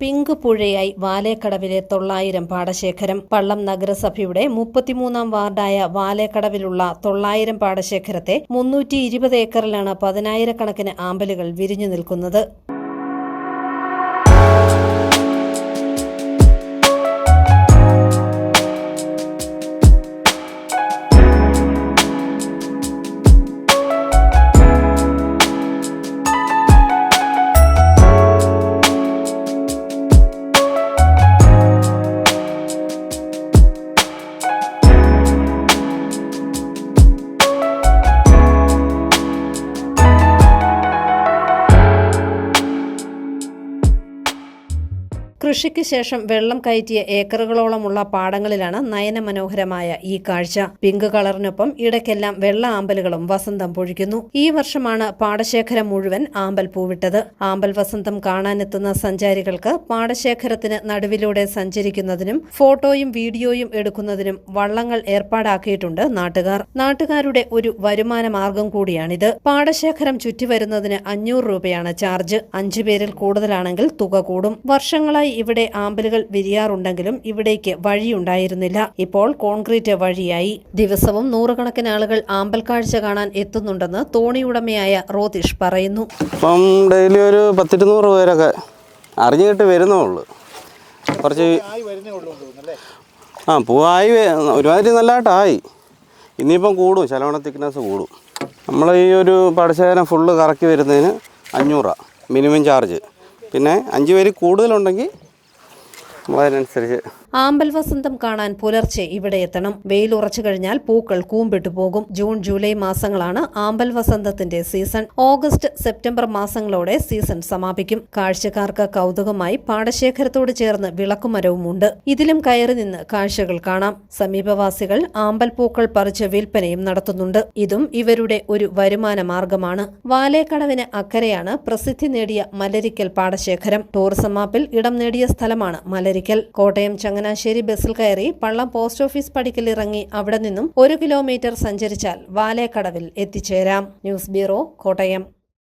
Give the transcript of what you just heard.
Pink പുഴയായി വാലേക്കടവിലെ 900 പാടശേഖരം. പള്ളം നഗരസഭയുടെ 33-ാം വാർഡായ വാലേക്കടവിലുള്ള 900 പാടശേഖരത്തെ 320 ഏക്കറിലാണ് 10,000-കണക്കിന് ആമ്പലുകൾ വിരിഞ്ഞു നിൽക്കുന്നത്. കൃഷിക്ക് ശേഷം വെള്ളം കയറ്റിയ ഏക്കറുകളോളമുള്ള പാടങ്ങളിലാണ് നയനമനോഹരമായ ഈ കാഴ്ച. പിങ്ക് കളറിനൊപ്പം ഇടയ്ക്കെല്ലാം വെള്ള ആമ്പലുകളും വസന്തം പൊഴിക്കുന്നു. ഈ വർഷമാണ് പാടശേഖരം മുഴുവൻ ആമ്പൽ പൂവിട്ടത്. ആമ്പൽ വസന്തം കാണാനെത്തുന്ന സഞ്ചാരികൾക്ക് പാടശേഖരത്തിന് നടുവിലൂടെ സഞ്ചരിക്കുന്നതിനും ഫോട്ടോയും വീഡിയോയും എടുക്കുന്നതിനും വള്ളങ്ങൾ ഏർപ്പാടാക്കിയിട്ടുണ്ട് നാട്ടുകാരുടെ ഒരു വരുമാന മാർഗം കൂടിയാണിത്. പാടശേഖരം ചുറ്റിവരുന്നതിന് 500 രൂപയാണ് ചാർജ്. 5 പേരിൽ കൂടുതലാണെങ്കിൽ തുക കൂടും. വർഷങ്ങളായി ഇവിടെ ആമ്പലുകൾ വിരിയാറുണ്ടെങ്കിലും ഇവിടേക്ക് വഴിയുണ്ടായിരുന്നില്ല. ഇപ്പോൾ കോൺക്രീറ്റ് വഴിയായി. ദിവസവും 100 കണക്കിന് ആളുകൾ ആമ്പൽ കാഴ്ച കാണാൻ എത്തുന്നുണ്ടെന്ന് തോണിയുടമയായ റോതിഷ് പറയുന്നു. ഇപ്പം ഡെയിലി ഒരു 10-200 പേരൊക്കെ അറിഞ്ഞിട്ട് വരുന്നുള്ളൂ. കുറച്ച് പൂവായി ഒരുമാതിരി നല്ലതായിട്ടായി. ഇനിയിപ്പം കൂടും, ശലവണ തിക്നെസ് കൂടും. നമ്മൾ ഈ ഒരു പാടശേഖരം ഫുള്ള് കറക്കി വരുന്നതിന് 500 മിനിമം ചാർജ്. പിന്നെ 5 പേര് കൂടുതലുണ്ടെങ്കിൽ അതിനനുസരിച്ച്. ആമ്പൽ വസന്തം കാണാൻ പുലർച്ചെ ഇവിടെ എത്തണം. വെയിൽ ഉറച്ചു കഴിഞ്ഞാൽ പൂക്കൾ കൂമ്പിട്ടു പോകും. ജൂൺ ജൂലൈ മാസങ്ങളാണ് ആമ്പൽ വസന്തത്തിന്റെ സീസൺ. ഓഗസ്റ്റ് സെപ്റ്റംബർ മാസങ്ങളോടെ സീസൺ സമാപിക്കും. കാഴ്ചക്കാർക്ക് കൗതുകമായി പാടശേഖരത്തോട് ചേർന്ന് വിളക്കുമരവുമുണ്ട്. ഇതിലും കയറി നിന്ന് കാഴ്ചകൾ കാണാം. സമീപവാസികൾ ആമ്പൽ പൂക്കൾ പറിച്ച് വിൽപ്പനയും നടത്തുന്നുണ്ട്. ഇതും ഇവരുടെ ഒരു വരുമാന മാർഗമാണ്. വാലേക്കടവിന് അക്കരെയാണ് പ്രസിദ്ധി നേടിയ മലരിക്കൽ പാടശേഖരം. ടൂറിസം മാപ്പിൽ ഇടം നേടിയ സ്ഥലമാണ് മലരിക്കൽ. കോട്ടയം ചങ്ങനാശ്ശേരി ബസ്സിൽ കയറി പള്ളം പോസ്റ്റ് ഓഫീസ് പടിക്കൽ ഇറങ്ങി അവിടെ നിന്നും 1 കിലോമീറ്റർ സഞ്ചരിച്ചാൽ വാലേക്കടവിൽ എത്തിച്ചേരാം. News bureau, Kottayam.